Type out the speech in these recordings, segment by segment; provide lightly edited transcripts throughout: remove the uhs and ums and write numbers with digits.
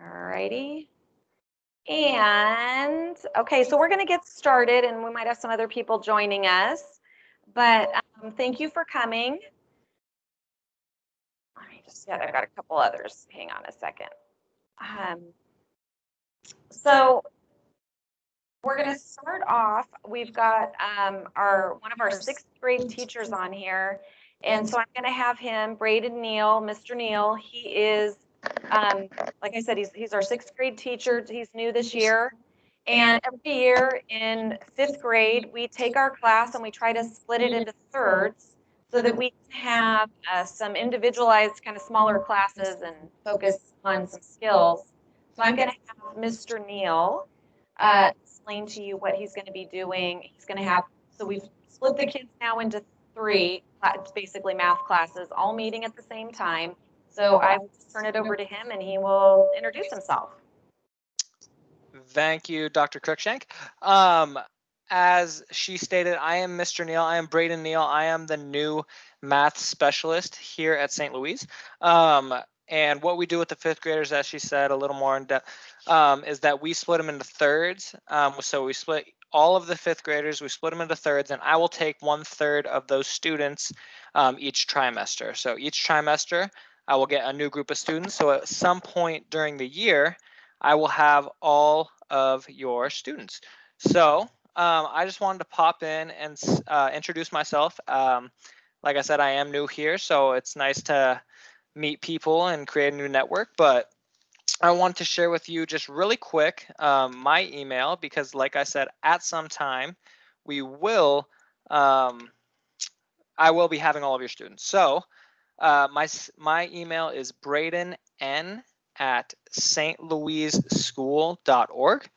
Alrighty. And okay, so we're going to get started, and we might have some other people joining us. But thank you for coming. Let me just get, I've got a couple others. Hang on a second. So we're going to start off. We've got one of our sixth grade teachers on here, and so I'm going to have him, Braden Neal, Mr. Neal. He is, like I said, he's our sixth grade teacher. He's new this year. And every year in fifth grade, we take our class and we try to split it into thirds so that we can have some individualized kind of smaller classes and focus on some skills. So I'm going to have Mr. Neal explain to you what he's going to be doing. He's going to have, so we've split the kids now into three, basically math classes, all meeting at the same time. So I will turn it over to him and he will introduce himself. Thank you, Dr. Cruikshank. As she stated, I am Mr. Neal. I am Braden Neal. I am the new math specialist here at St. Louis. And what we do with the fifth graders, as she said, a little more in depth, is that we split them into thirds. So we split all of the fifth graders, we split them into thirds, and I will take 1/3 of those students each trimester. So each trimester, I will get a new group of students. So at some point during the year, I will have all of your students. So I just wanted to pop in and introduce myself. Like I said, I am new here, so it's nice to meet people and create a new network. But I want to share with you just really quick my email, because like I said, at some time we will, I will be having all of your students. So my email is braden@stlouisschool.org.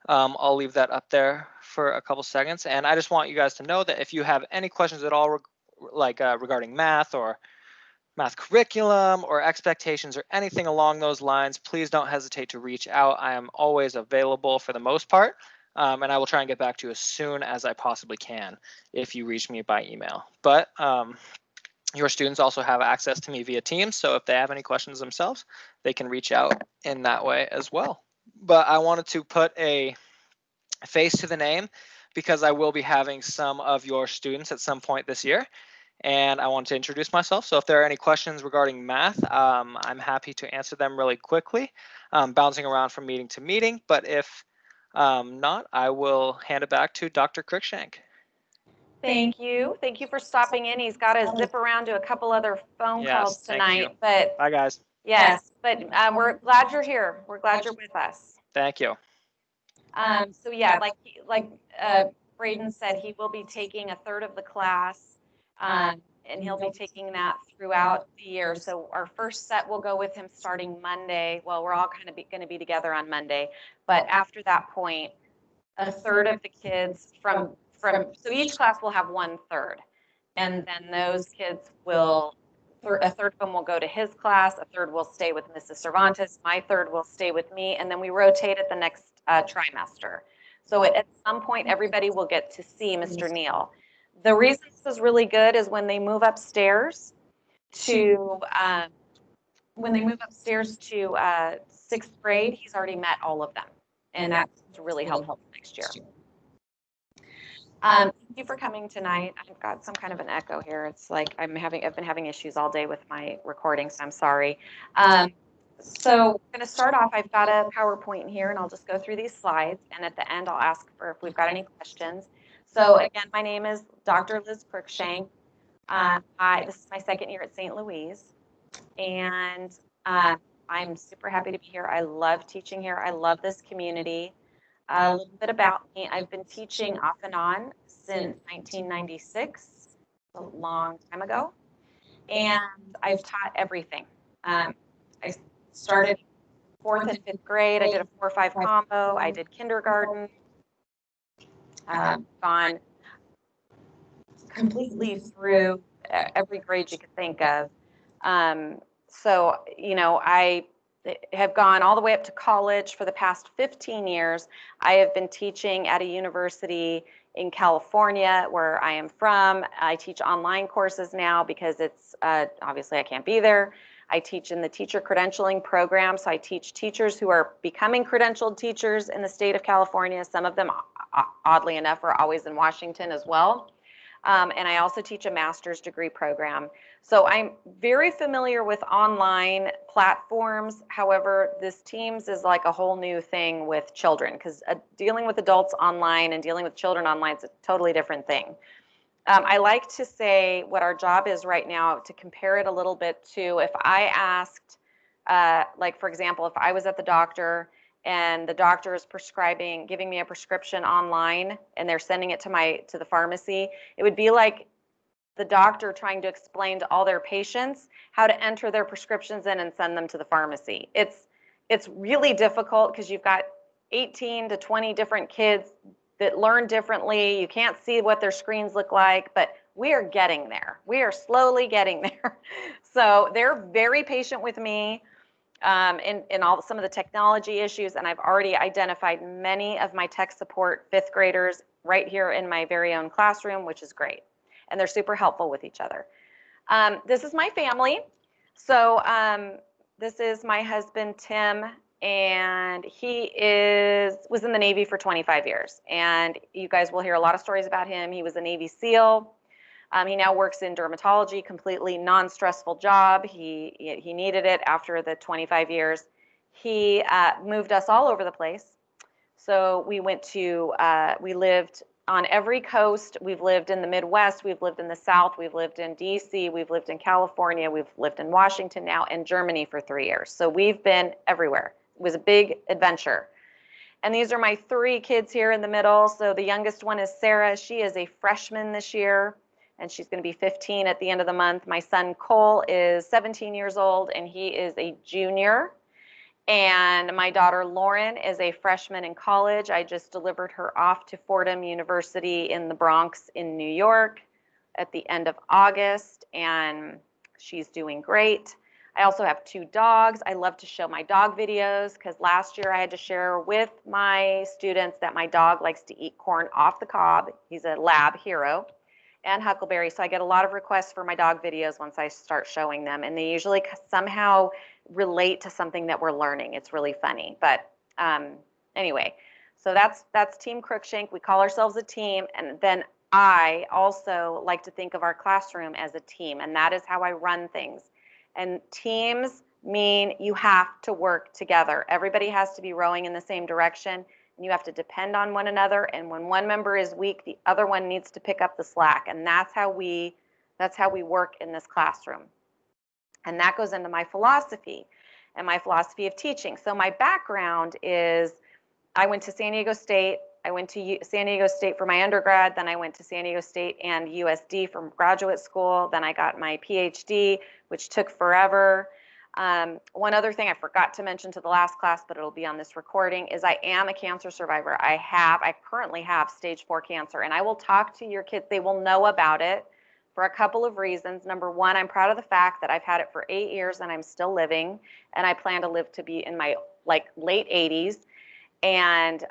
I'll leave that up there for a couple seconds. And I just want you guys to know that if you have any questions at all, regarding math or math curriculum or expectations or anything along those lines, please don't hesitate to reach out. I am always available for the most part. And I will try and get back to you as soon as I possibly can if you reach me by email. But your students also have access to me via Teams, so if they have any questions themselves, they can reach out in that way as well. But I wanted to put a face to the name because I will be having some of your students at some point this year, and I want to introduce myself. So if there are any questions regarding math, I'm happy to answer them really quickly, bouncing around from meeting to meeting. But if not, I will hand it back to Dr. Cruikshank. Thank you. Thank you for stopping in. He's got to zip around to a couple other phone calls tonight. But bye, guys. Yes, but we're glad you're here. We're glad you're with us. Thank you. So yeah, like Braden said, he will be taking 1/3 of the class, and he'll be taking that throughout the year. So our first set will go with him starting Monday. Well, we're all kind of going to be together on Monday, but after that point, 1/3 of the kids so each class will have 1/3, and then those kids will. 1/3 of them will go to his class, 1/3 will stay with Mrs. Cervantes, my 1/3 will stay with me, and then we rotate at the next trimester. So at some point, everybody will get to see Mr. Neal. The reason this is really good is when they move upstairs to sixth grade, he's already met all of them, and that's really helpful next year. Thank you for coming tonight. I've got some kind of an echo here. It's like I've been having issues all day with my recording, so I'm sorry. So we're going to start off. I've got a PowerPoint here, and I'll just go through these slides, and at the end, I'll ask for if we've got any questions. So again, my name is Dr. Liz Cruikshank. This is my second year at St. Louis, and I'm super happy to be here. I love teaching here. I love this community. A little bit about me. I've been teaching off and on since 1996, a long time ago, and I've taught everything. I started 4th and 5th grade. I did a 4-5 combo. I did kindergarten. Gone completely through every grade you could think of. So, you know, I have gone all the way up to college for the past 15 years. I have been teaching at a university In California, where I am from, I teach online courses now because it's obviously I can't be there. I teach in the teacher credentialing program, so I teach teachers who are becoming credentialed teachers in the state of California. Some of them, oddly enough, are always in Washington as well. And I also teach a master's degree program. So I'm very familiar with online platforms. However, this Teams is like a whole new thing with children, because dealing with adults online and dealing with children online is a totally different thing. I like to say what our job is right now, to compare it a little bit to if I asked, like for example, if I was at the doctor and the doctor is giving me a prescription online and they're sending it to the pharmacy, it would be like the doctor trying to explain to all their patients how to enter their prescriptions in and send them to the pharmacy. It's really difficult because you've got 18 to 20 different kids that learn differently. You can't see what their screens look like, but we are getting there. We are slowly getting there. So they're very patient with me in some of the technology issues, and I've already identified many of my tech support fifth graders right here in my very own classroom, which is great. And they're super helpful with each other. This is my family. So this is my husband, Tim, and he was in the Navy for 25 years. And you guys will hear a lot of stories about him. He was a Navy SEAL. He now works in dermatology, completely non-stressful job. He needed it after the 25 years. He moved us all over the place. So we lived on every coast. We've lived in the Midwest. We've lived in the South. We've lived in DC. We've lived in California. We've lived in Washington now, and Germany for 3 years. So we've been everywhere. It was a big adventure. And these are my 3 kids here in the middle. So the youngest one is Sarah. She is a freshman this year, and she's going to be 15 at the end of the month. My son Cole is 17 years old, and he is a junior. And my daughter Lauren is a freshman in college. I just delivered her off to Fordham University in the Bronx in New York at the end of August, and she's doing great. I also have 2 dogs. I love to show my dog videos because last year I had to share with my students that my dog likes to eat corn off the cob. He's a lab hero, and huckleberry. So I get a lot of requests for my dog videos once I start showing them, and they usually somehow relate to something that we're learning. It's really funny. But anyway, so that's Team Crookshank. We call ourselves a team, and then I also like to think of our classroom as a team, and that is how I run things. And teams mean you have to work together. Everybody has to be rowing in the same direction, and you have to depend on one another. And when one member is weak, the other one needs to pick up the slack. And that's how we work in this classroom. And that goes into my philosophy and my philosophy of teaching. So my background is I went to San Diego State. I went to San Diego State for my undergrad. Then I went to San Diego State and USD for graduate school. Then I got my PhD, which took forever. One other thing I forgot to mention to the last class, but it'll be on this recording, is I am a cancer survivor. I currently have stage 4 cancer, and I will talk to your kids. They will know about it for a couple of reasons. Number one, I'm proud of the fact that I've had it for 8 years and I'm still living, and I plan to live to be in my late 80s. And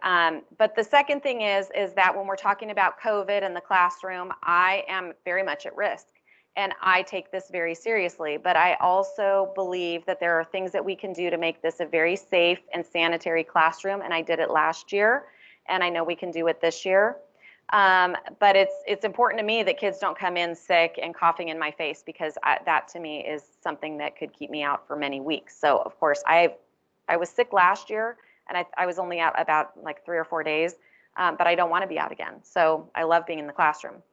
but the second thing is that when we're talking about COVID in the classroom, I am very much at risk, and I take this very seriously. But I also believe that there are things that we can do to make this a very safe and sanitary classroom, and I did it last year, and I know we can do it this year. But it's important to me that kids don't come in sick and coughing in my face, because that to me is something that could keep me out for many weeks. So of course I was sick last year, and I was only out about 3 or 4 days, but I don't want to be out again. So I love being in the classroom.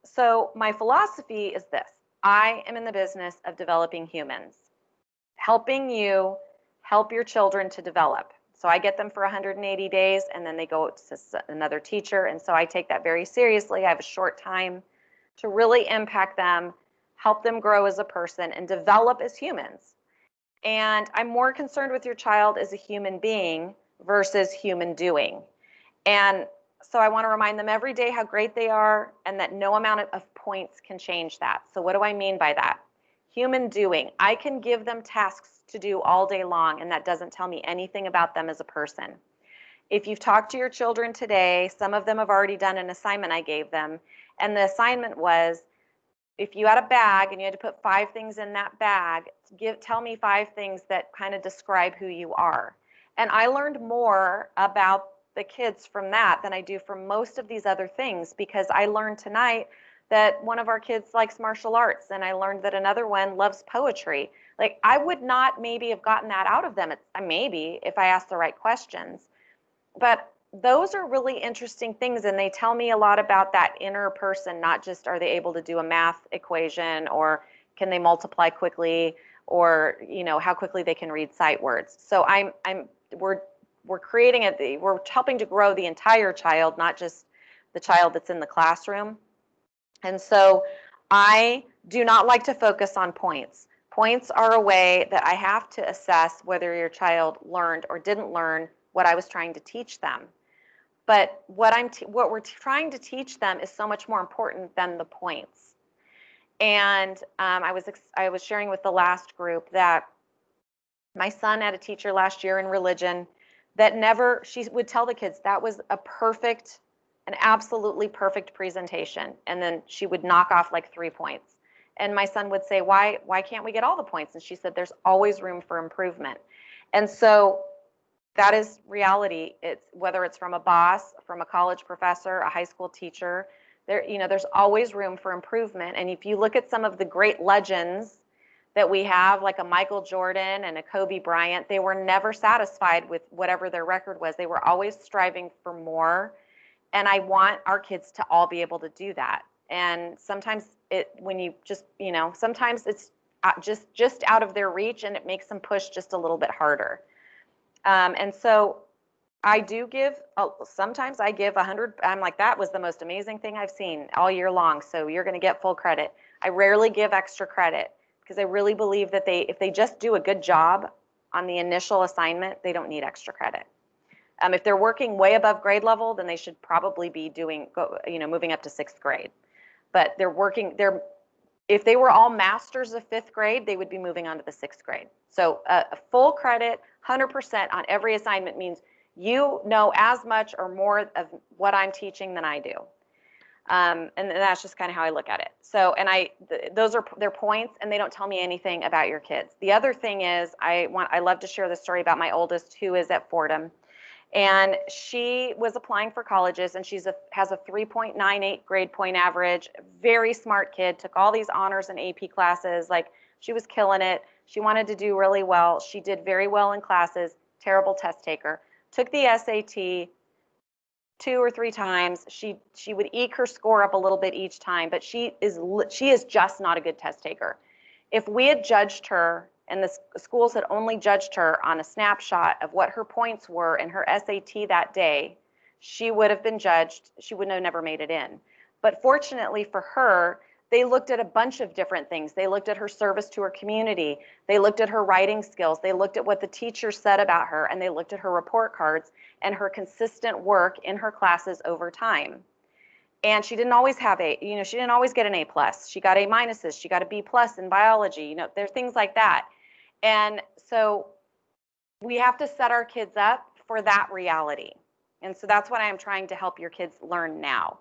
So my philosophy is this: I am in the business of developing humans, helping you help your children to develop. So I get them for 180 days, and then they go to another teacher. And so I take that very seriously. I have a short time to really impact them, help them grow as a person, and develop as humans. And I'm more concerned with your child as a human being versus human doing. And so I want to remind them every day how great they are, and that no amount of points can change that. So what do I mean by that? Human doing. I can give them tasks to do all day long, and that doesn't tell me anything about them as a person. If you've talked to your children today, some of them have already done an assignment I gave them. And the assignment was, if you had a bag and you had to put 5 things in that bag, tell me 5 things that kind of describe who you are. And I learned more about the kids from that than I do from most of these other things, because I learned tonight that one of our kids likes martial arts, and I learned that another one loves poetry. Like, I would not maybe have gotten that out of them, maybe if I asked the right questions. But those are really interesting things, and they tell me a lot about that inner person, not just are they able to do a math equation, or can they multiply quickly, or how quickly they can read sight words. So we're creating we're helping to grow the entire child, not just the child that's in the classroom. And so I do not like to focus on points. Points are a way that I have to assess whether your child learned or didn't learn what I was trying to teach them. But what we're trying to teach them is so much more important than the points. And I was sharing with the last group that my son had a teacher last year in religion that she would tell the kids that was an absolutely perfect presentation. And then she would knock off like 3 points. And my son would say, why can't we get all the points? And she said, there's always room for improvement. And so that is reality. It's whether it's from a boss, from a college professor, a high school teacher, there's always room for improvement. And if you look at some of the great legends that we have, like a Michael Jordan and a Kobe Bryant, they were never satisfied with whatever their record was. They were always striving for more. And I want our kids to all be able to do that. And sometimes sometimes it's just out of their reach, and it makes them push just a little bit harder. And so I do sometimes I give 100. I'm like, that was the most amazing thing I've seen all year long, so you're going to get full credit. I rarely give extra credit, because I really believe that if they just do a good job on the initial assignment, they don't need extra credit. If they're working way above grade level, then they should probably be moving up to 6th grade. But if they were all masters of 5th grade, they would be moving on to the 6th grade. So a full credit, 100% on every assignment means you know as much or more of what I'm teaching than I do. And that's just kind of how I look at it. So, and those are their points, and they don't tell me anything about your kids. The other thing is, I love to share the story about my oldest, who is at Fordham. And she was applying for colleges, and has a 3.98 grade point average, very smart kid, took all these honors and AP classes. Like, she was killing it. She wanted to do really well. She did very well in classes, terrible test taker. Took the SAT 2 or 3 times. She would eke her score up a little bit each time, but she is just not a good test taker. If we had judged her, and the schools had only judged her on a snapshot of what her points were in her SAT that day, she would have been judged. She would have never made it in. But fortunately for her, they looked at a bunch of different things. They looked at her service to her community. They looked at her writing skills. They looked at what the teacher said about her, and they looked at her report cards and her consistent work in her classes over time. And she didn't always she didn't always get an A+. She got A minuses. She got a B+ in biology. There's things like that. And so we have to set our kids up for that reality. And so that's what I am trying to help your kids learn now.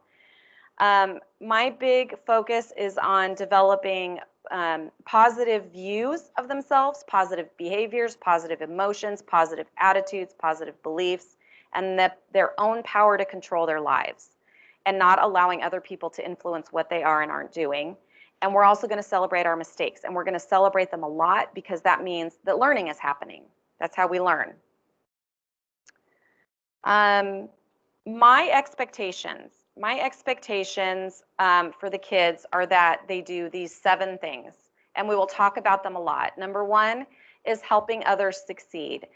My big focus is on developing positive views of themselves, positive behaviors, positive emotions, positive attitudes, positive beliefs, and their own power to control their lives, and not allowing other people to influence what they are and aren't doing. And we're also going to celebrate our mistakes, and we're going to celebrate them a lot, because that means that learning is happening. That's how we learn. My expectations for the kids are that they do these 7 things, and we will talk about them a lot. Number 1 is helping others succeed.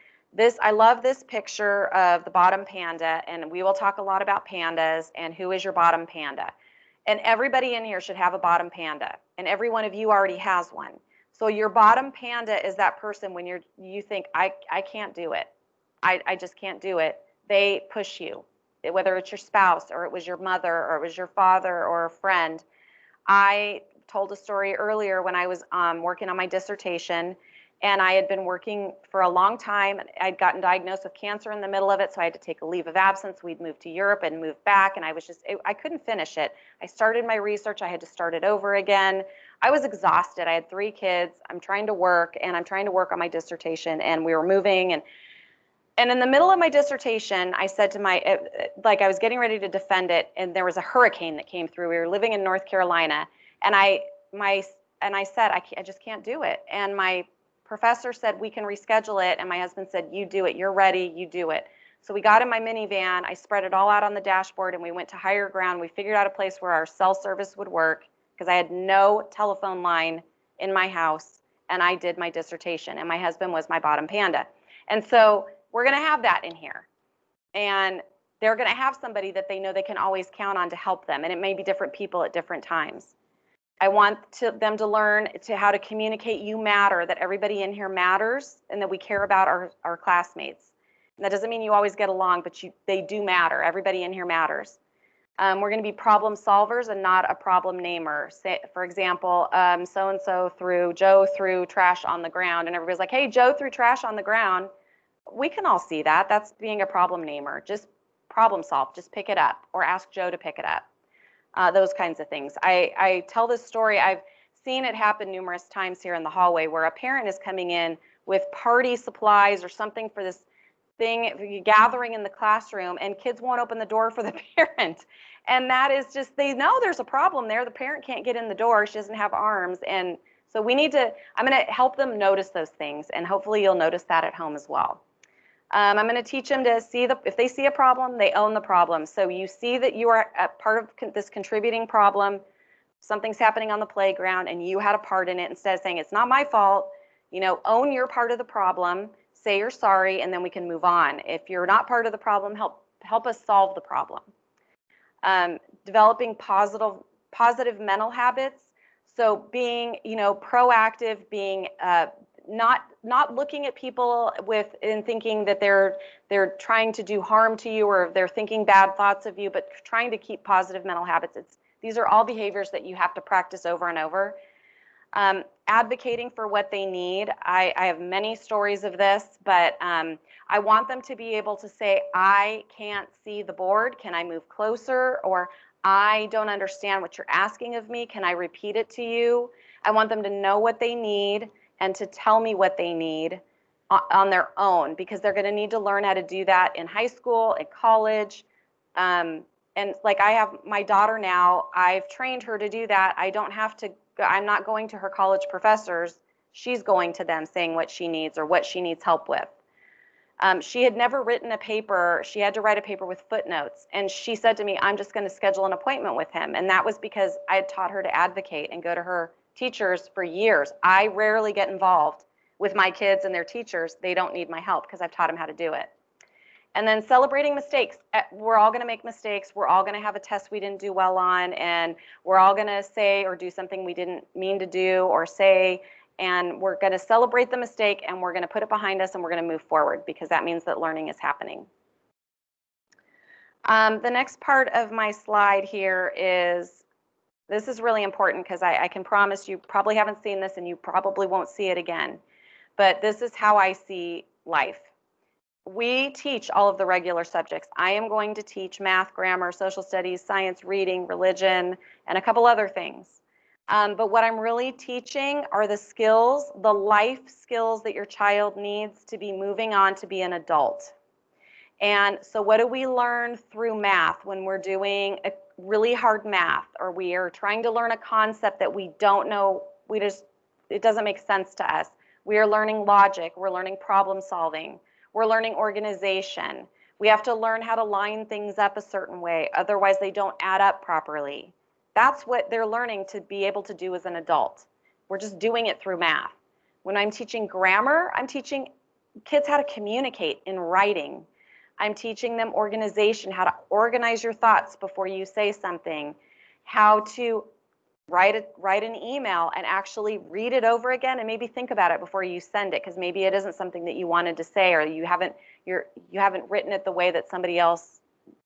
I love this picture of the bottom panda, and we will talk a lot about pandas and who is your bottom panda. And everybody in here should have a bottom panda, and every one of you already has one. So your bottom panda is that person when you think, I can't do it. I just can't do it. They push you, whether it's your spouse, or it was your mother, or it was your father, or a friend. I told a story earlier when I was working on my dissertation, And I had been working for a long time. I'd gotten diagnosed with cancer in the middle of it, so I had to take a leave of absence. We'd moved to Europe and moved back, and I couldn't finish it. I started my research. I had to start it over again. I was exhausted. I had 3 kids. I'm trying to work, and I'm trying to work on my dissertation, and we were moving. And in the middle of my dissertation, I said to like I was getting ready to defend it, and there was a hurricane that came through. We were living in North Carolina, and I said, I just can't do it. And my professor said, we can reschedule it. And my husband said, you do it. You're ready. You do it. So we got in my minivan. I spread it all out on the dashboard, and we went to higher ground. We figured out a place where our cell service would work because I had no telephone line in my house, and I did my dissertation, and my husband was my bottom panda. And so we're going to have that in here. And they're going to have somebody that they know they can always count on to help them. And it may be different people at different times. I want them to learn how to communicate you matter, that everybody in here matters, and that we care about our classmates. And that doesn't mean you always get along, but they do matter. Everybody in here matters. We're going to be problem solvers and not a problem namer. Say, for example, so-and-so Joe threw trash on the ground, and everybody's like, hey, Joe threw trash on the ground. We can all see that. That's being a problem namer. Just problem solve. Just pick it up, or ask Joe to pick it up. Those kinds of things. I tell this story. I've seen it happen numerous times here in the hallway where a parent is coming in with party supplies or something for this thing, gathering in the classroom, and kids won't open the door for the parent. And that is just, they know there's a problem there. The parent can't get in the door. She doesn't have arms. And so I'm going to help them notice those things. And hopefully you'll notice that at home as well. I'm going to teach them to see if they see a problem, they own the problem. So you see that you are a part of this contributing problem, something's happening on the playground, and you had a part in it. Instead of saying, it's not my fault, own your part of the problem, say you're sorry, and then we can move on. If you're not part of the problem, help us solve the problem. Developing positive mental habits. So being, proactive, being not looking at people and thinking that they're trying to do harm to you, or they're thinking bad thoughts of you, but trying to keep positive mental habits. These are all behaviors that you have to practice over and over. Advocating for what they need. I have many stories of this, but I want them to be able to say, I can't see the board. Can I move closer? Or I don't understand what you're asking of me. Can I repeat it to you? I want them to know what they need and to tell me what they need on their own, because they're going to need to learn how to do that in high school, at college. And like I have my daughter now, I've trained her to do that. I'm not going to her college professors. She's going to them saying what she needs or what she needs help with. She had never written a paper. She had to write a paper with footnotes. And she said to me, I'm just going to schedule an appointment with him. And that was because I had taught her to advocate and go to her teachers for years. I rarely get involved with my kids and their teachers. They don't need my help because I've taught them how to do it. And then celebrating mistakes. We're all going to make mistakes. We're all going to have a test we didn't do well on, and we're all going to say or do something we didn't mean to do or say, and we're going to celebrate the mistake, and we're going to put it behind us, and we're going to move forward, because that means that learning is happening. The next part of my slide here is, this is really important because I can promise you probably haven't seen this and you probably won't see it again, but this is how I see life. We teach all of the regular subjects. I am going to teach math, grammar, social studies, science, reading, religion, and a couple other things. But what I'm really teaching are the skills, the life skills that your child needs to be moving on to be an adult. And so what do we learn through math when we're doing a really hard math, or we are trying to learn a concept that we don't know, it doesn't make sense to us. We are learning logic, we're learning problem solving, we're learning organization. We have to learn how to line things up a certain way, otherwise they don't add up properly. That's what they're learning to be able to do as an adult. We're just doing it through math. When I'm teaching grammar, I'm teaching kids how to communicate in writing. I'm teaching them organization, how to organize your thoughts before you say something, how to write an email and actually read it over again and maybe think about it before you send it, because maybe it isn't something that you wanted to say, or you haven't written it the way that somebody else,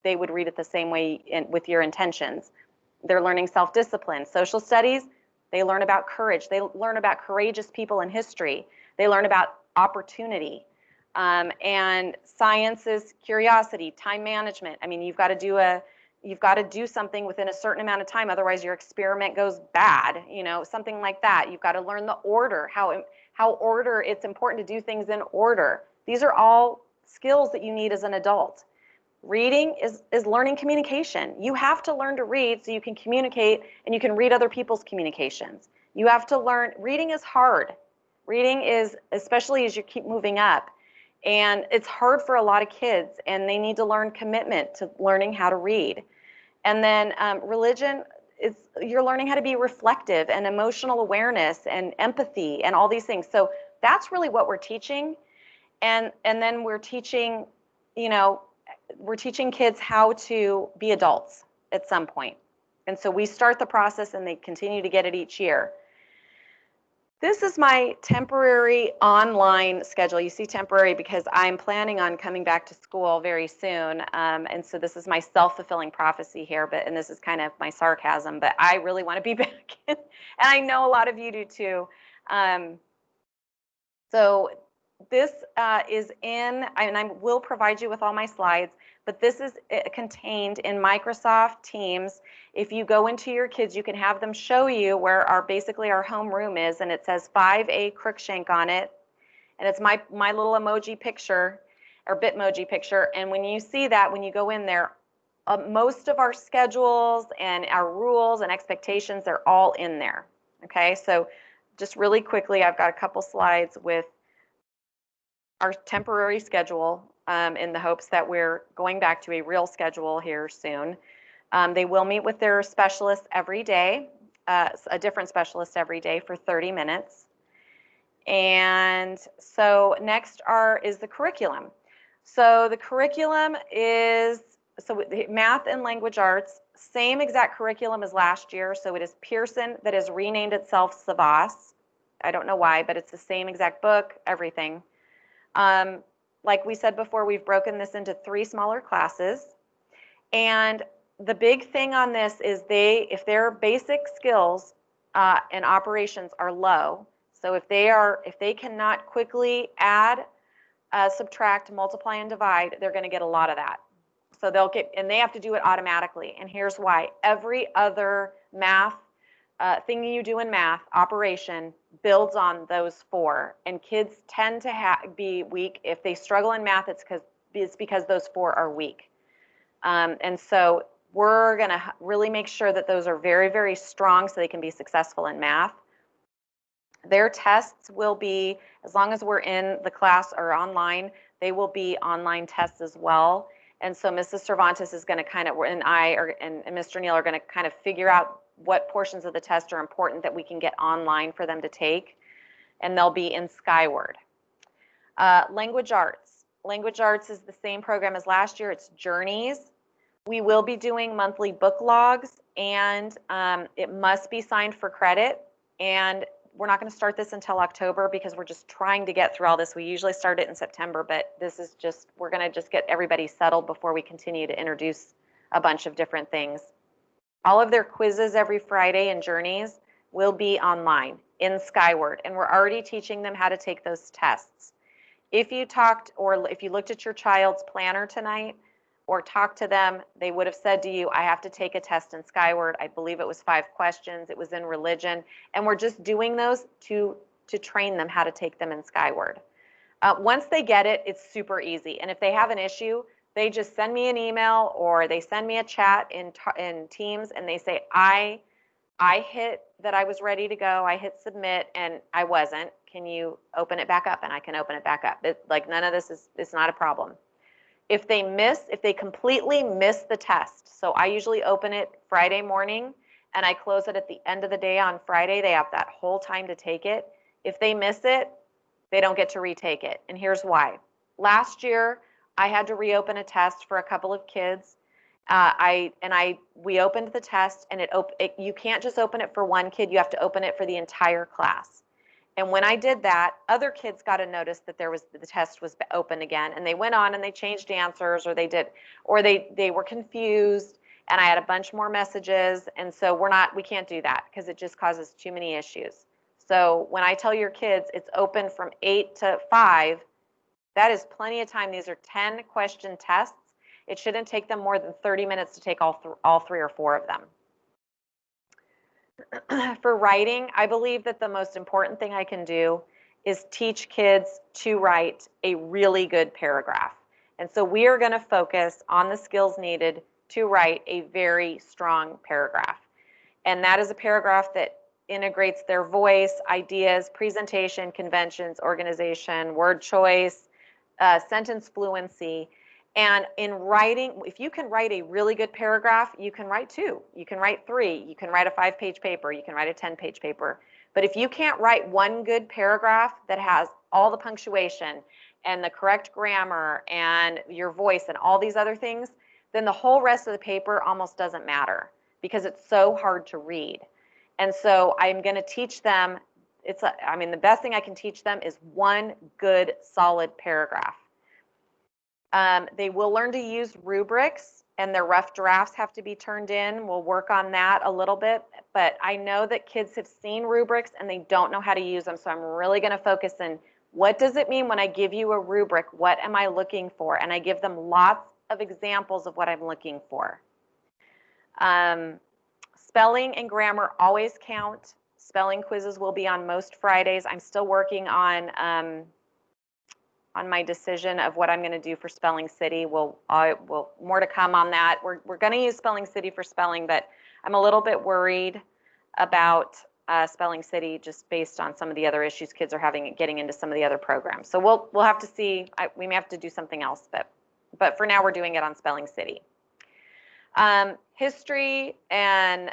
they would read it the same way with your intentions. They're learning self-discipline. Social studies, They learn about courage. They learn about courageous people in history. They learn about opportunity. And science is curiosity, time management. I mean, you've got to do something within a certain amount of time, otherwise your experiment goes bad, something like that. You've got to learn the order, how order, it's important to do things in order. These are all skills that you need as an adult. Reading is learning communication. You have to learn to read so you can communicate and you can read other people's communications. You have to learn, reading is hard. Reading is, especially as you keep moving up, and it's hard for a lot of kids, and they need to learn commitment to learning how to read. And then religion is, you're learning how to be reflective and emotional awareness and empathy and all these things. So that's really what we're teaching. And then we're teaching, we're teaching kids how to be adults at some point. And so we start the process and they continue to get it each year. This is my temporary online schedule. You see temporary because I'm planning on coming back to school very soon. And so this is my self-fulfilling prophecy here, and this is kind of my sarcasm, but I really want to be back. And I know a lot of you do too. So this is in, and I will provide you with all my slides, but this is contained in Microsoft Teams. If you go into your kids, you can have them show you where basically our home room is, and it says 5A Crookshank on it, and it's my little emoji picture, or Bitmoji picture, and when you see that, when you go in there, most of our schedules and our rules and expectations, they're all in there, okay? So just really quickly, I've got a couple slides with our temporary schedule in the hopes that we're going back to a real schedule here soon. They will meet with their specialist every day, a different specialist every day for 30 minutes. And so next is the curriculum. So the curriculum is, math and language arts, same exact curriculum as last year. So it is Pearson that has renamed itself Savas. I don't know why, but it's the same exact book, everything. Like we said before, we've broken this into 3 smaller classes. And the big thing on this is if their basic skills and operations are low, so if they cannot quickly add, subtract, multiply, and divide, they're going to get a lot of that. So they have to do it automatically. And here's why. Every other math thing you do in math, operation, builds on those 4. And kids tend to be weak. If they struggle in math, it's because those 4 are weak. And so we're going to really make sure that those are very, very strong so they can be successful in math. Their tests will be, as long as we're in the class or online, they will be online tests as well. And so Mrs. Cervantes is going to and Mr. Neal are going to kind of figure out what portions of the test are important that we can get online for them to take. And they'll be in Skyward. Language arts. Language arts is the same program as last year. It's Journeys. We will be doing monthly book logs, and it must be signed for credit. And we're not going to start this until October because we're just trying to get through all this. We usually start it in September, but we're going to just get everybody settled before we continue to introduce a bunch of different things. All of their quizzes every Friday and Journeys will be online in Skyward, and we're already teaching them how to take those tests. If you looked at your child's planner tonight or talked to them, they would have said to you, I have to take a test in Skyward. I believe it was 5 questions. It was in religion. And we're just doing those to train them how to take them in Skyward. Once they get it, it's super easy. And if they have an issue, they just send me an email or they send me a chat in Teams and they say, I hit that I was ready to go. I hit submit and I wasn't. Can you open it back up? And I can open it back up. None of this is not a problem. If they completely miss the test, so I usually open it Friday morning and I close it at the end of the day on Friday. They have that whole time to take it. If they miss it, they don't get to retake it. And here's why. Last year, I had to reopen a test for a couple of kids. We opened the test and you can't just open it for one kid. You have to open it for the entire class. And when I did that, other kids got a notice that the test was open again, and they went on and they changed answers, or they were confused, and I had a bunch more messages. And so we can't do that because it just causes too many issues. So when I tell your kids it's open from 8 to 5, that is plenty of time. These are 10-question tests. It shouldn't take them more than 30 minutes to take all 3 or 4 of them. For writing, I believe that the most important thing I can do is teach kids to write a really good paragraph. And so we are going to focus on the skills needed to write a very strong paragraph. And that is a paragraph that integrates their voice, ideas, presentation, conventions, organization, word choice, sentence fluency. And in writing, if you can write a really good paragraph, you can write 2, you can write 3, you can write a 5-page paper, you can write a 10-page paper. But if you can't write one good paragraph that has all the punctuation and the correct grammar and your voice and all these other things, then the whole rest of the paper almost doesn't matter because it's so hard to read. And so I'm going to teach them, the best thing I can teach them is one good solid paragraph. They will learn to use rubrics, and their rough drafts have to be turned in. We'll work on that a little bit, but I know that kids have seen rubrics and they don't know how to use them, so I'm really going to focus in what does it mean when I give you a rubric? What am I looking for? And I give them lots of examples of what I'm looking for. Spelling and grammar always count. Spelling quizzes will be on most Fridays. I'm still working on my decision of what I'm going to do for Spelling City. We'll more to come on that. We're going to use Spelling City for spelling, but I'm a little bit worried about Spelling City just based on some of the other issues kids are having getting into some of the other programs. So we'll have to see. We may have to do something else, but for now we're doing it on Spelling City. History and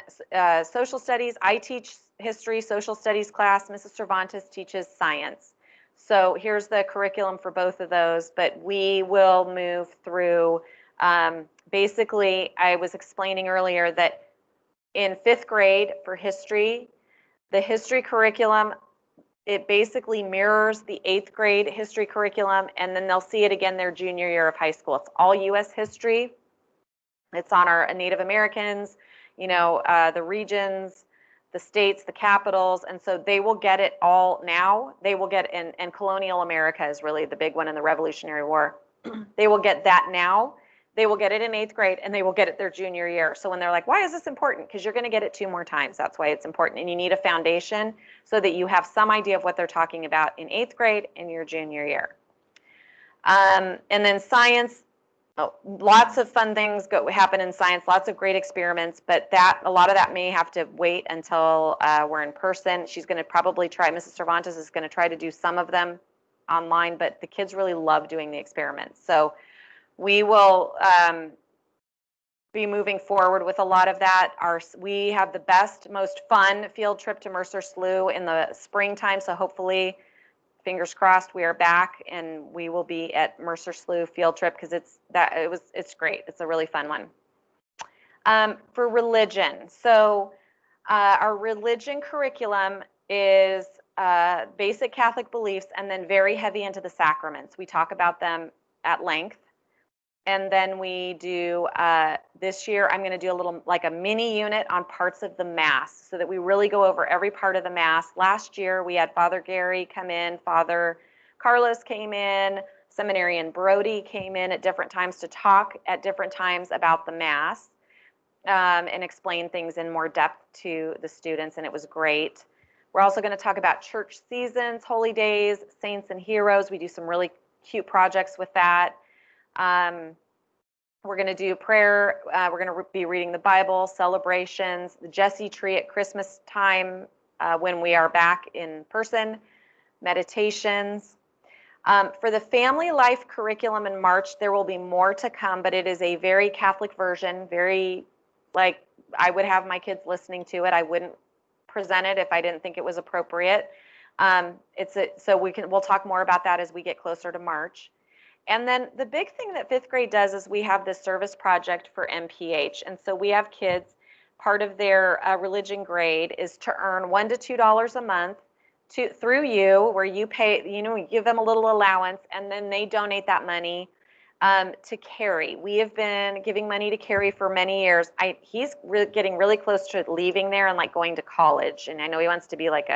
social studies. I teach history, social studies class. Mrs. Cervantes teaches science. So here's the curriculum for both of those, but we will move through, basically, I was explaining earlier that in 5th grade for history, the history curriculum, it basically mirrors the 8th grade history curriculum, and then they'll see it again their junior year of high school. It's all U.S. history. It's on our Native Americans, the regions, the states, the capitals, and so they will get it all now. They will get, and colonial America is really the big one in the Revolutionary War. They will get that now. They will get it in 8th grade, and they will get it their junior year. So when they're like, why is this important? Because you're going to get it 2 more times. That's why it's important. And you need a foundation so that you have some idea of what they're talking about in 8th grade in your junior year. And then science. Lots of fun things happen in science, lots of great experiments, but a lot of that may have to wait until we're in person. She's going to probably try, Mrs. Cervantes is going to try to do some of them online, but the kids really love doing the experiments. So we will be moving forward with a lot of that. We have the best, most fun field trip to Mercer Slough in the springtime, so hopefully, fingers crossed, we are back and we will be at Mercer Slough field trip because it's great. It's a really fun one. For religion, so our religion curriculum is basic Catholic beliefs and then very heavy into the sacraments. We talk about them at length. And then we do, this year, I'm going to do a mini unit on parts of the Mass so that we really go over every part of the Mass. Last year, we had Father Gary come in, Father Carlos came in, Seminarian Brody came in at different times to talk at different times about the Mass and explain things in more depth to the students, and it was great. We're also going to talk about church seasons, holy days, saints and heroes. We do some really cute projects with that. We're going to do prayer. We're going to be reading the Bible, celebrations, the Jesse tree at Christmas time when we are back in person, meditations. For the family life curriculum in March, there will be more to come, but it is a very Catholic version, very I would have my kids listening to it. I wouldn't present it if I didn't think it was appropriate. So we'll talk more about that as we get closer to March. And then the big thing that 5th grade does is we have this service project for MPH. And so we have kids, part of their religion grade is to earn $1 to $2 a month through you, where you pay, you give them a little allowance, and then they donate that money to Carrie. We have been giving money to Carrie for many years. He's getting really close to leaving there and like going to college. And I know he wants to be like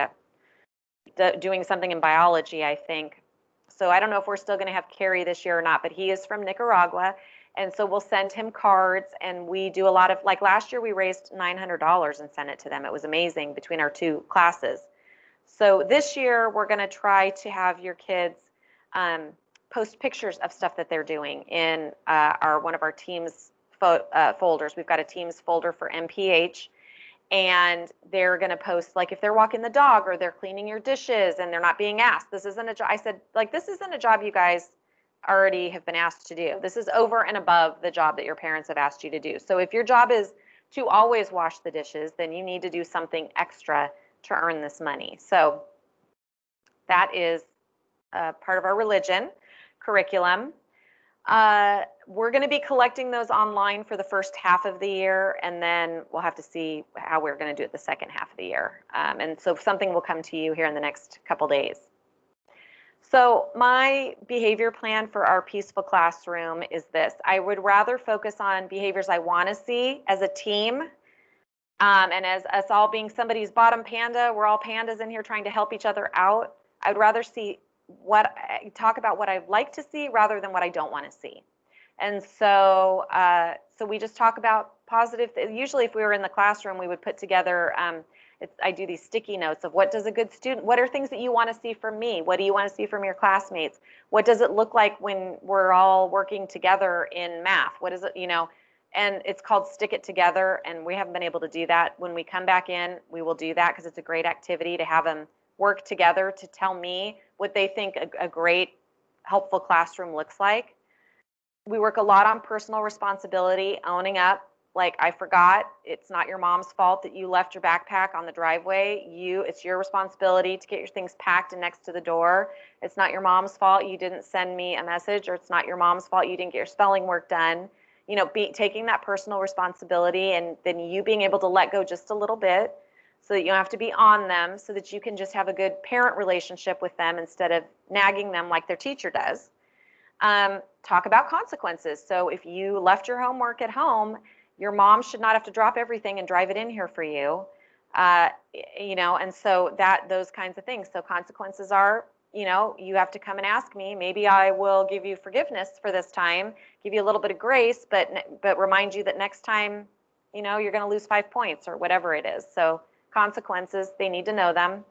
doing something in biology, I think. So I don't know if we're still going to have Carrie this year or not, but he is from Nicaragua. And so we'll send him cards, and we do a lot of, like last year we raised $900 and sent it to them. It was amazing between our two classes. So this year we're going to try to have your kids post pictures of stuff that they're doing in one of our teams folders. We've got a teams folder for MPH, and they're going to post, like if they're walking the dog or they're cleaning your dishes and they're not being asked. This isn't a job. I said, like, this isn't a job you guys already have been asked to do. This is over and above the job that your parents have asked you to do. So if your job is to always wash the dishes, then you need to do something extra to earn this money. So that is part of our religion curriculum. We're going to be collecting those online for the first half of the year, and then we'll have to see how we're going to do it the second half of the year. And so something will come to you here in the next couple days. So my behavior plan for our peaceful classroom is this. I would rather focus on behaviors I want to see as a team. And as us all being somebody's bottom panda, we're all pandas in here trying to help each other out. I'd rather talk about what I'd like to see rather than what I don't want to see. And so, so we just talk about positive. Usually if we were in the classroom, we would put together, I do these sticky notes of what does a good student, what are things that you want to see from me? What do you want to see from your classmates? What does it look like when we're all working together in math? What is it, and it's called Stick It Together, and we haven't been able to do that. When we come back in, we will do that because it's a great activity to have them work together to tell me what they think a great, helpful classroom looks like. We work a lot on personal responsibility, owning up. Like, I forgot, it's not your mom's fault that you left your backpack on the driveway. It's your responsibility to get your things packed and next to the door. It's not your mom's fault you didn't send me a message, or it's not your mom's fault you didn't get your spelling work done. Taking that personal responsibility, and then you being able to let go just a little bit so that you don't have to be on them, so that you can just have a good parent relationship with them instead of nagging them like their teacher does. Talk about consequences. So if you left your homework at home, your mom should not have to drop everything and drive it in here for you. And so those kinds of things. So consequences are, you have to come and ask me. Maybe I will give you forgiveness for this time, give you a little bit of grace, but remind you that next time, you're going to lose 5 points or whatever it is. So consequences, they need to know them.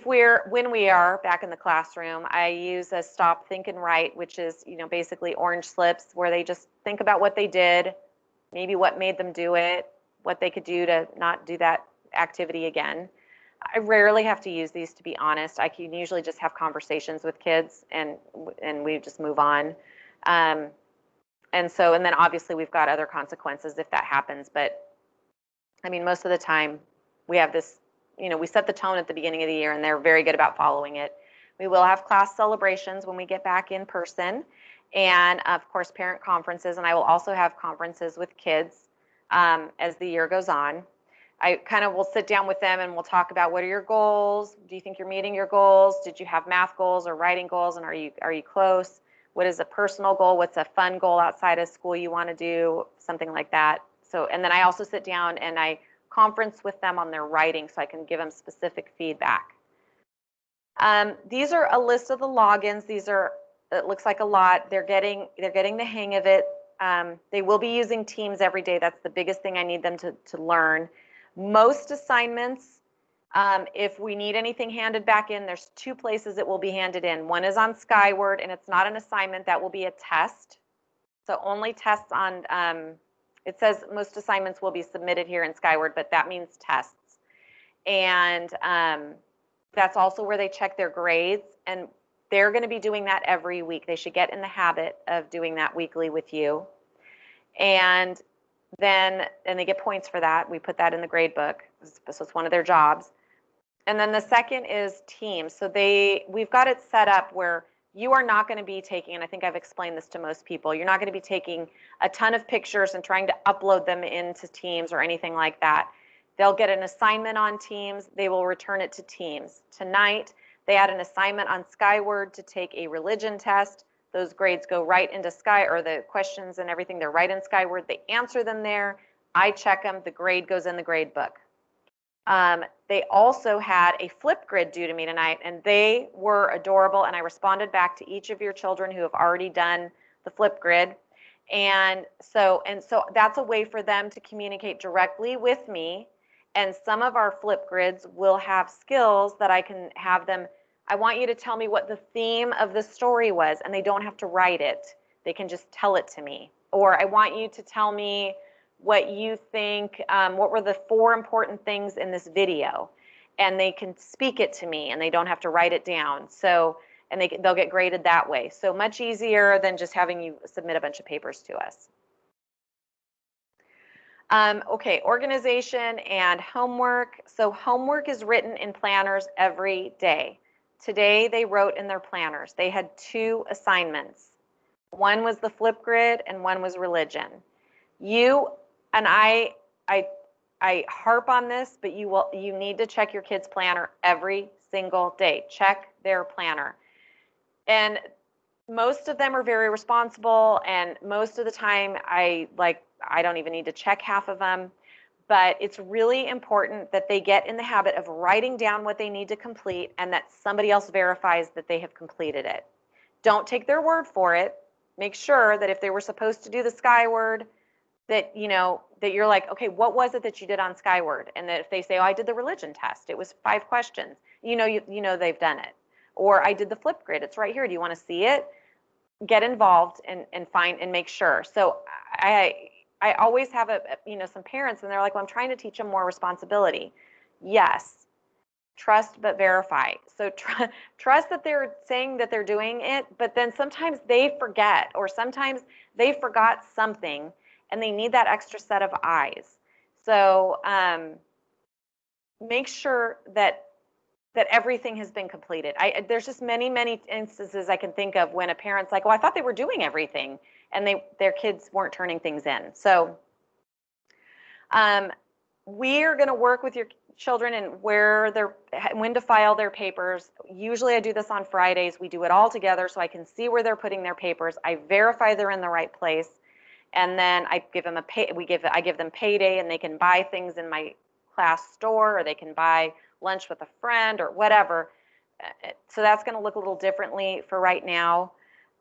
When we are back in the classroom, I use a stop, think, and write, which is, basically orange slips where they just think about what they did, maybe what made them do it, what they could do to not do that activity again. I rarely have to use these, to be honest. I can usually just have conversations with kids and we just move on. And then obviously we've got other consequences if that happens. But I mean, most of the time we have this, we set the tone at the beginning of the year and they're very good about following it. We will have class celebrations when we get back in person, and of course parent conferences, and I will also have conferences with kids as the year goes on. I kind of will sit down with them and we'll talk about, what are your goals? Do you think you're meeting your goals? Did you have math goals or writing goals, and are you close? What is a personal goal? What's a fun goal outside of school you want to do? Something like that. So, and then I also sit down and I conference with them on their writing so I can give them specific feedback. These are a list of the logins. It looks like a lot. They're getting the hang of it. They will be using Teams every day. That's the biggest thing I need them to learn. Most assignments, if we need anything handed back in, there's 2 places it will be handed in. One is on Skyward, and it's not an assignment. That will be a test. So only tests on, it says most assignments will be submitted here in Skyward, but that means tests. And that's also where they check their grades, and they're going to be doing that every week. They should get in the habit of doing that weekly with you. And they get points for that. We put that in the grade book. So it's one of their jobs. And then the second is Teams. So we've got it set up where you are not going to be taking, and I think I've explained this to most people, you're not going to be taking a ton of pictures and trying to upload them into Teams or anything like that. They'll get an assignment on Teams. They will return it to Teams. Tonight, they had an assignment on Skyward to take a religion test. Those grades go right into Sky, or the questions and everything, they're right in Skyward. They answer them there. I check them. The grade goes in the grade book. They also had a flip grid due to me tonight, and they were adorable. And I responded back to each of your children who have already done the flip grid. And so that's a way for them to communicate directly with me. And some of our flip grids will have skills that I can have them. I want you to tell me what the theme of the story was, and they don't have to write it. They can just tell it to me. Or I want you to tell me what you think, what were the 4 important things in this video, and they can speak it to me, and they don't have to write it down. So, and they'll get graded that way. So much easier than just having you submit a bunch of papers to us. Okay, organization and homework. So homework is written in planners every day. Today they wrote in their planners. They had 2 assignments. One was the flip grid and one was religion. You and I harp on this, but you need to check your kids' planner every single day. Check their planner. And most of them are very responsible, and most of the time I don't even need to check half of them. But it's really important that they get in the habit of writing down what they need to complete, and that somebody else verifies that they have completed it. Don't take their word for it. Make sure that if they were supposed to do the Skyward, that that you're like, okay, what was it that you did on Skyward? And that if they say, oh, I did the religion test, it was 5 questions, you know they've done it. Or I did the flip grid, it's right here, do you want to see it? Get involved and find and make sure. So I always have some parents, and they're like, well, I'm trying to teach them more responsibility. Yes, trust but verify. So trust that they're saying that they're doing it, but then sometimes they forget, or sometimes they forgot something, and they need that extra set of eyes. So make sure that everything has been completed. There's just many instances I can think of when a parent's like, oh, I thought they were doing everything, and their kids weren't turning things in. So we're going to work with your children and when to file their papers. Usually I do this on Fridays. We do it all together so I can see where they're putting their papers. I verify they're in the right place, and then I give them I give them payday, and they can buy things in my class store, or they can buy lunch with a friend or whatever. So that's going to look a little differently for right now.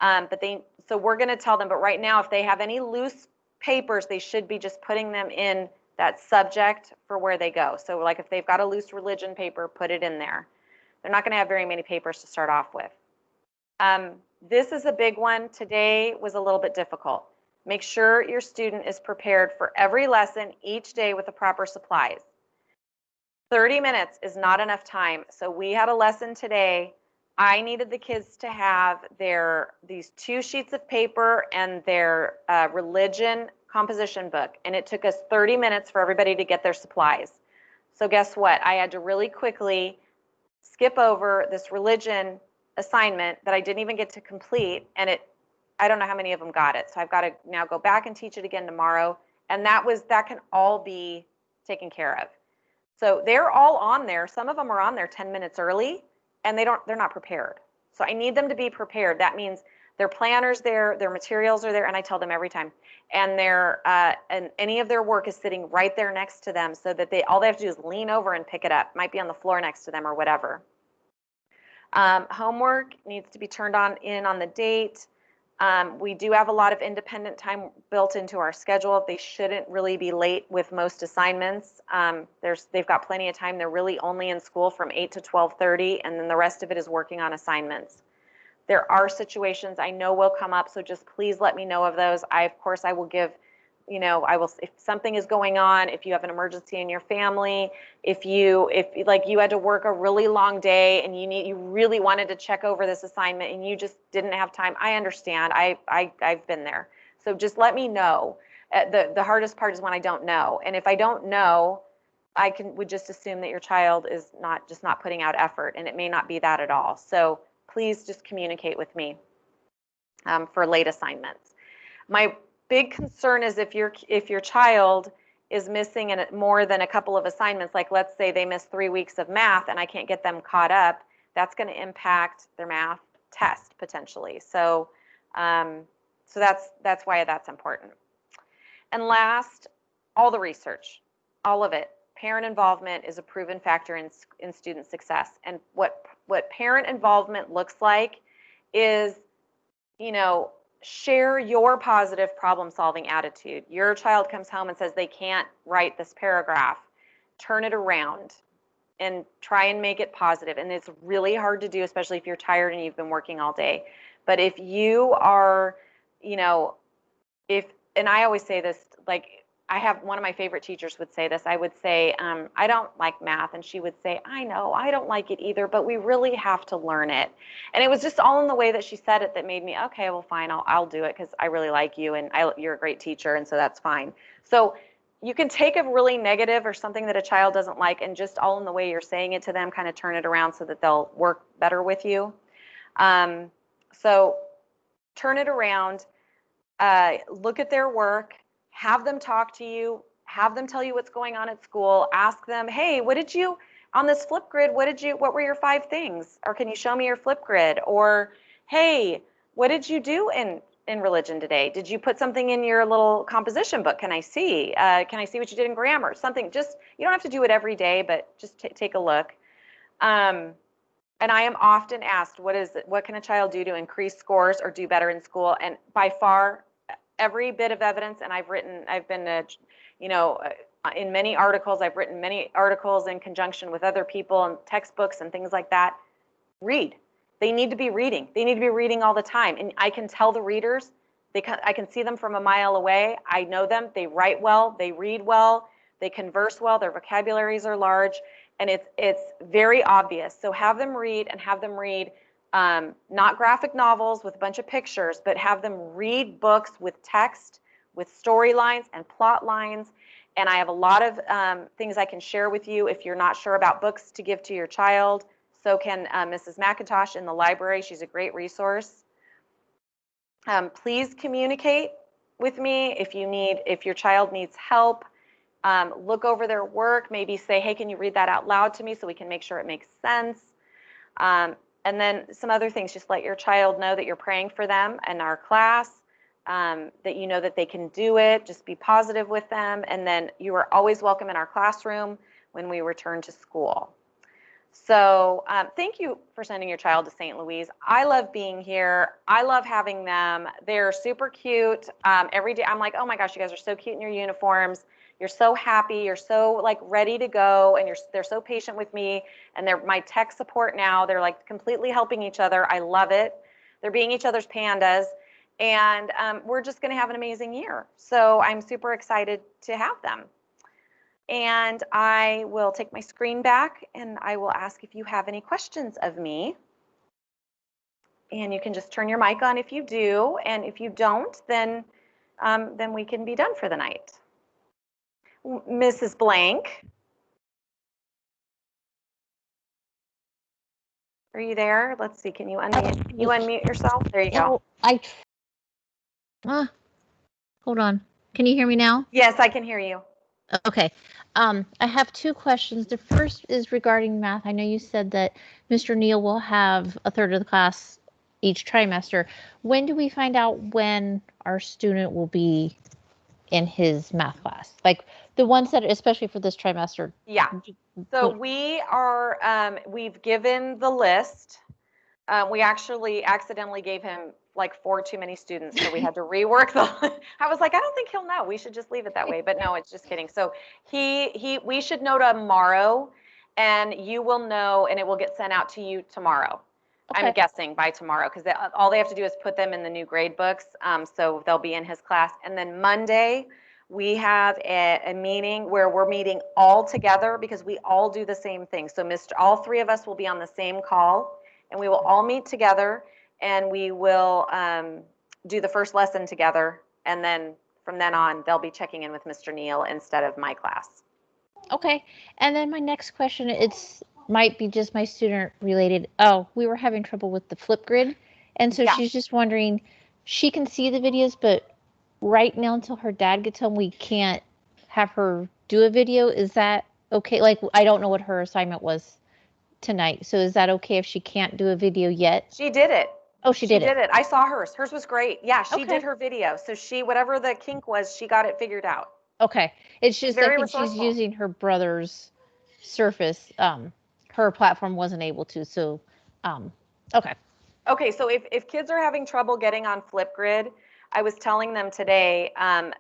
So we're going to tell them, but right now, if they have any loose papers, they should be just putting them in that subject for where they go. So like if they've got a loose religion paper, put it in there. They're not going to have very many papers to start off with. This is a big one. Today was a little bit difficult. Make sure your student is prepared for every lesson each day with the proper supplies. 30 minutes is not enough time. So we had a lesson today. I needed the kids to have these 2 sheets of paper and their religion composition book. And it took us 30 minutes for everybody to get their supplies. So guess what? I had to really quickly skip over this religion assignment that I didn't even get to complete. And I don't know how many of them got it. So I've got to now go back and teach it again tomorrow. And that can all be taken care of. So they're all on there. Some of them are on there 10 minutes early, and they're not prepared. So I need them to be prepared. That means their planners there, their materials are there, and I tell them every time. And and any of their work is sitting right there next to them, so that all they have to do is lean over and pick it up. Might be on the floor next to them or whatever. Homework needs to be turned in on the date. We do have a lot of independent time built into our schedule. They shouldn't really be late with most assignments. They've got plenty of time. They're really only in school from 8 to 12:30, and then the rest of it is working on assignments. There are situations I know will come up, so just please let me know of those. I will give, if something is going on, if you have an emergency in your family, if you had to work a really long day and you really wanted to check over this assignment and you just didn't have time, I understand. I've been there. So just let me know. The hardest part is when I don't know. And if I don't know, I would just assume that your child is not putting out effort, and it may not be that at all. So please just communicate with me for late assignments. My big concern is if your child is missing more than a couple of assignments, like let's say they miss 3 weeks of math and I can't get them caught up, that's going to impact their math test potentially. So So that's why that's important. And last, all the research, all of it. Parent involvement is a proven factor in student success. And what parent involvement looks like is, share your positive problem-solving attitude. Your child comes home and says they can't write this paragraph. Turn it around and try and make it positive. And it's really hard to do, especially if you're tired and you've been working all day. But if you are, and I always say this, like, I have one of my favorite teachers would say this. I would say, I don't like math. And she would say, I know, I don't like it either, but we really have to learn it. And it was just all in the way that she said it that made me, okay, well, fine, I'll do it because I really like you and you're a great teacher. And so that's fine. So you can take a really negative or something that a child doesn't like and just all in the way you're saying it to them, kind of turn it around so that they'll work better with you. So turn it around, look at their work, have them talk to you, have them tell you what's going on at school, ask them, hey, what did you, on this flip grid, what were your 5 things? Or can you show me your flip grid? Or, hey, what did you do in religion today? Did you put something in your little composition book? Can I see? Can I see what you did in grammar? Something, just, you don't have to do it every day, but just take a look. And I am often asked, what can a child do to increase scores or do better in school? And by far, every bit of evidence, and I've been, in many articles, I've written many articles in conjunction with other people and textbooks and things like that. Read. They need to be reading. They need to be reading all the time. And I can tell the readers, I can see them from a mile away. I know them. They write well. They read well. They converse well. Their vocabularies are large. And it's very obvious. So have them read and have them read not graphic novels with a bunch of pictures, but have them read books with text, with storylines and plot lines. And I have a lot of things I can share with you if you're not sure about books to give to your child. So can Mrs. McIntosh in the library. She's a great resource. Please communicate with me if your child needs help. Look over their work, maybe say, hey, can you read that out loud to me so we can make sure it makes sense? And then some other things, just let your child know that you're praying for them in our class, that you know that they can do it. Just be positive with them. And then you are always welcome in our classroom when we return to school. So thank you for sending your child to St. Louise. I love being here. I love having them. They're super cute. Every day I'm like, oh my gosh, you guys are so cute in your uniforms. You're so happy. You're so like ready to go, and they're so patient with me. And they're my tech support now. They're like completely helping each other. I love it. They're being each other's pandas, and we're just going to have an amazing year. So I'm super excited to have them. And I will take my screen back, and I will ask if you have any questions of me. And you can just turn your mic on if you do, and if you don't, then we can be done for the night. Mrs. Blank, are you there? Let's see. Can you unmute? Can you unmute yourself? There you go. Hold on. Can you hear me now? Yes, I can hear you. Okay. I have 2 questions. The first is regarding math. I know you said that Mr. Neal will have a third of the class each trimester. When do we find out when our student will be in his math class? Like the ones that, especially for this trimester. Yeah. So we've given the list. We actually accidentally gave him like 4 too many students, so we had to rework I was like, I don't think he'll know. We should just leave it that way. But no, it's just kidding. So we should know tomorrow, and you will know, and it will get sent out to you tomorrow. Okay. I'm guessing by tomorrow, because all they have to do is put them in the new grade books. So they'll be in his class. And then Monday, we have a meeting where we're meeting all together because we all do the same thing. So all 3 of us will be on the same call, and we will all meet together, and we will do the first lesson together. And then from then on, they'll be checking in with Mr. Neal instead of my class. Okay. And then my next question, might be just my student related. We were having trouble with the flip grid. And so she's just wondering, she can see the videos, but right now until her dad gets home, we can't have her do a video. Is that okay? Like, I don't know what her assignment was tonight. So is that okay if she can't do a video yet? She did it. Oh, she did it. Did it. I saw hers. Hers was great. Yeah, she Okay. did her video. So whatever the kink was, she got it figured out. Okay. It's just I Very think she's resourceful. using her brother's Surface. Her platform wasn't able to. So, okay. Okay, so if kids are having trouble getting on Flipgrid, I was telling them today,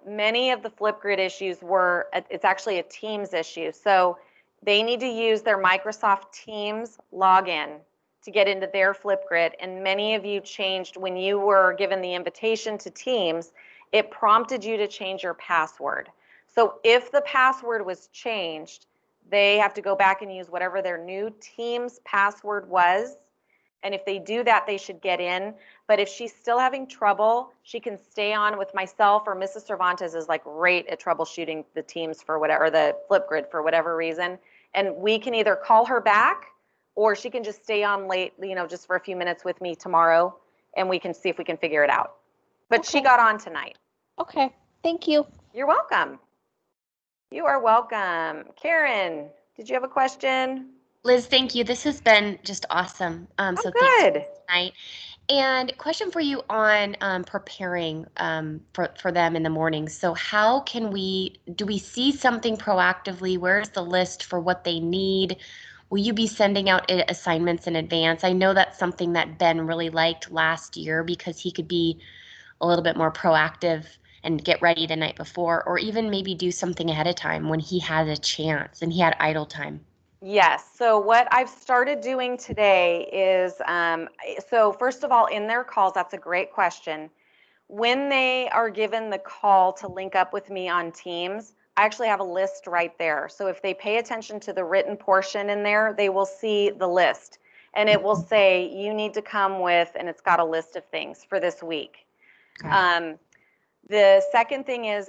many of the Flipgrid issues it's actually a Teams issue. So they need to use their Microsoft Teams login to get into their Flipgrid. And many of you changed when you were given the invitation to Teams, it prompted you to change your password. So if the password was changed, they have to go back and use whatever their new Teams password was. And if they do that, they should get in. But if she's still having trouble, she can stay on with myself, or Mrs. Cervantes is like great at troubleshooting the Teams for whatever, the Flipgrid for whatever reason. And we can either call her back, or she can just stay on late, just for a few minutes with me tomorrow, and we can see if we can figure it out. But she Okay. got on tonight. Okay. Thank you. You're welcome. You are welcome. Karen, did you have a question? Liz, thank you. This has been just awesome. So good. thanks tonight. And question for you on preparing for them in the morning. So how do we see something proactively? Where's the list for what they need? Will you be sending out assignments in advance? I know that's something that Ben really liked last year because he could be a little bit more proactive and get ready the night before, or even maybe do something ahead of time when he had a chance and he had idle time. Yes. So what I've started doing today is, so first of all, in their calls, that's a great question. When they are given the call to link up with me on Teams, I actually have a list right there. So if they pay attention to the written portion in there, they will see the list. And it will say, you need to come with, and it's got a list of things for this week. Okay. The second thing is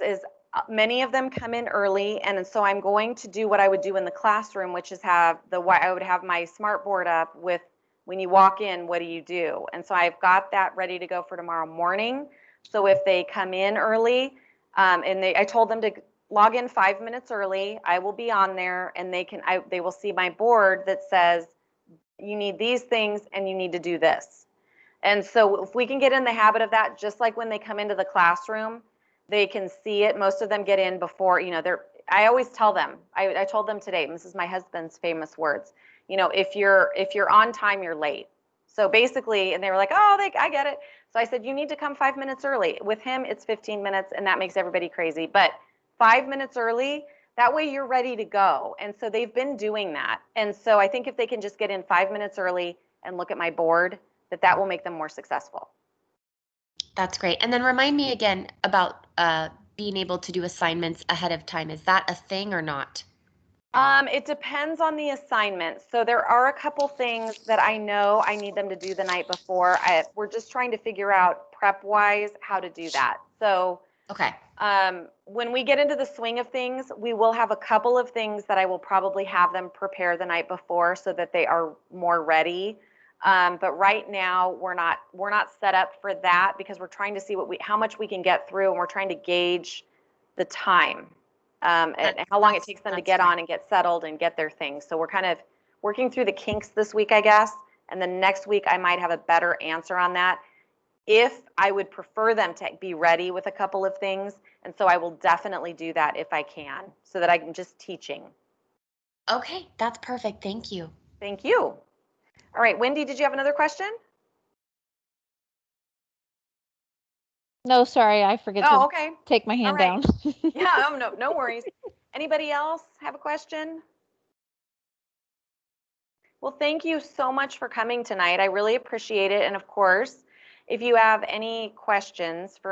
many of them come in early, and so I'm going to do what I would do in the classroom, which is I would have my smart board up with, when you walk in, what do you do? And so I've got that ready to go for tomorrow morning. So if they come in early, I told them to log in 5 minutes early, I will be on there, and they will see my board that says, you need these things and you need to do this. And so if we can get in the habit of that, just like when they come into the classroom, they can see it. Most of them get in before, I always tell them, I told them today, and this is my husband's famous words, if you're on time, you're late. So basically, and they were like, oh, I get it. So I said, you need to come 5 minutes early. With him, it's 15 minutes, and that makes everybody crazy. But 5 minutes early, that way you're ready to go. And so they've been doing that. And so I think if they can just get in 5 minutes early and look at my board, that will make them more successful. That's great. And then remind me again about being able to do assignments ahead of time. Is that a thing or not? It depends on the assignment. So there are a couple things that I know I need them to do the night before. We're just trying to figure out prep-wise how to do that. So Okay. when we get into the swing of things, we will have a couple of things that I will probably have them prepare the night before so that they are more ready. But right now we're not set up for that because we're trying to see how much we can get through, and we're trying to gauge the time and how long it takes them to get on and get settled and get their things. So we're kind of working through the kinks this week, I guess, and then next week I might have a better answer on that. If I would prefer them to be ready with a couple of things, and so I will definitely do that if I can, so that I'm just teaching. Okay, that's perfect. Thank you. Thank you. All right, Wendy, did you have another question? No, sorry, I forget to Okay. take my hand down. Yeah, no worries. Anybody else have a question? Well, thank you so much for coming tonight. I really appreciate it. And of course, if you have any questions for